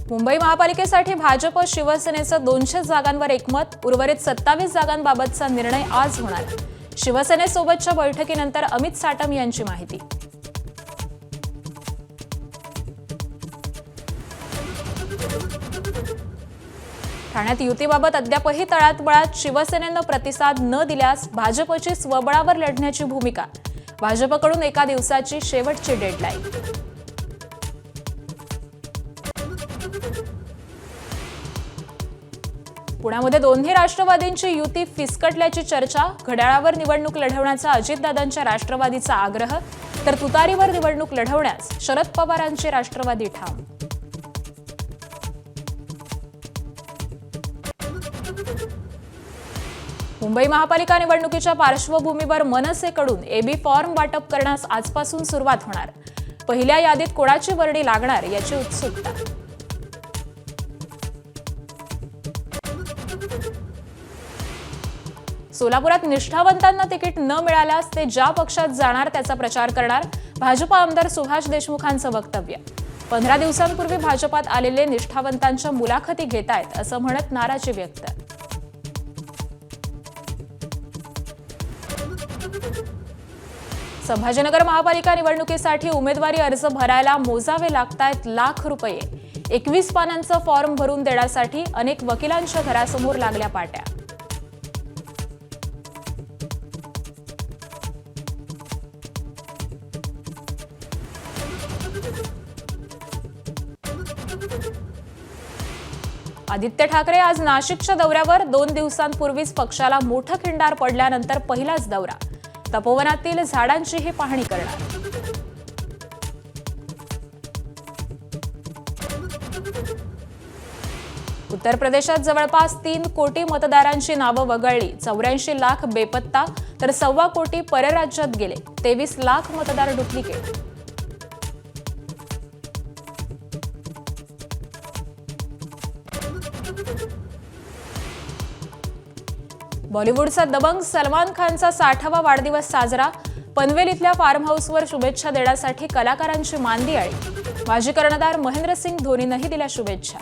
मुंबई महापालिकेसाठी भाजप शिवसेनेचं 200 जागांवर एकमत, उर्वरित 27 जागांबाबतचा निर्णय आज होणार। शिवसेनेसोबतच्या बैठकीनंतर अमित साटम यांची माहिती। ठाण्यात युतीबाबत अद्यापही तळातबळात शिवसेनेनं प्रतिसाद न दिल्यास भाजपची स्वबळावर लढण्याची भूमिका। भाजपकडून एका दिवसाची शेवटची डेडलाईन। पुण्यामध्ये दोन्ही राष्ट्रवादींची युती फिसकटल्याची चर्चा। घड्याळावर निवडणूक लढवण्याचा अजितदादांच्या राष्ट्रवादीचा आग्रह, तर तुतारीवर निवडणूक लढवण्यास शरद पवारांचे राष्ट्रवादी ठाम। मुंबई महापालिका निवडणुकीच्या पार्श्वभूमीवर मनसेकडून एबी फॉर्म वाटप करण्यास आजपासून सुरुवात होणार। पहिल्या यादीत कोणाची वर्णी लागणार याची उत्सुकता। सोलापुरात निष्ठावंतांना तिकीट न मिळाल्यास ते ज्या पक्षात जाणार त्याचा प्रचार करणार। भाजप आमदार सुभाष देशमुखांचं वक्तव्य। 15 दिवसांपूर्वी भाजपात आलेले निष्ठावंतांच्या मुलाखती घेतायत असं म्हणत नाराजी व्यक्त। संभाजीनगर महापालिका निवडणुकीसाठी उमेदवारी अर्ज भरायला मोजावे लागतायत लाख रुपये। 21 पानांचा फॉर्म भरून देण्यासाठी अनेक वकिलांच्या घरासमोर लागल्या पाट्या। आदित्य ठाकरे आज नाशिकच्या दौऱ्यावर। 2 दिवसांपूर्वीच पक्षाला मोठं खिंडार पडल्यानंतर पहिलाच दौरा। तपोवनातील झाडांचीही पाहणी करणार। उत्तर प्रदेशात जवळपास 3 कोटी मतदारांची नावं वगळली। 84 लाख बेपत्ता, तर 1.25 कोटी परराज्यात गेले। 23 लाख मतदार डुप्लिकेट। बॉलिवूडचा दबंग सलमान खानचा 60वा वाढदिवस साजरा। पनवेल इथल्या फार्म हाऊसवर शुभेच्छा देण्यासाठी कलाकारांची मांदियाळी। माजी कर्णधार महेंद्रसिंग धोनीनंही दिल्या शुभेच्छा।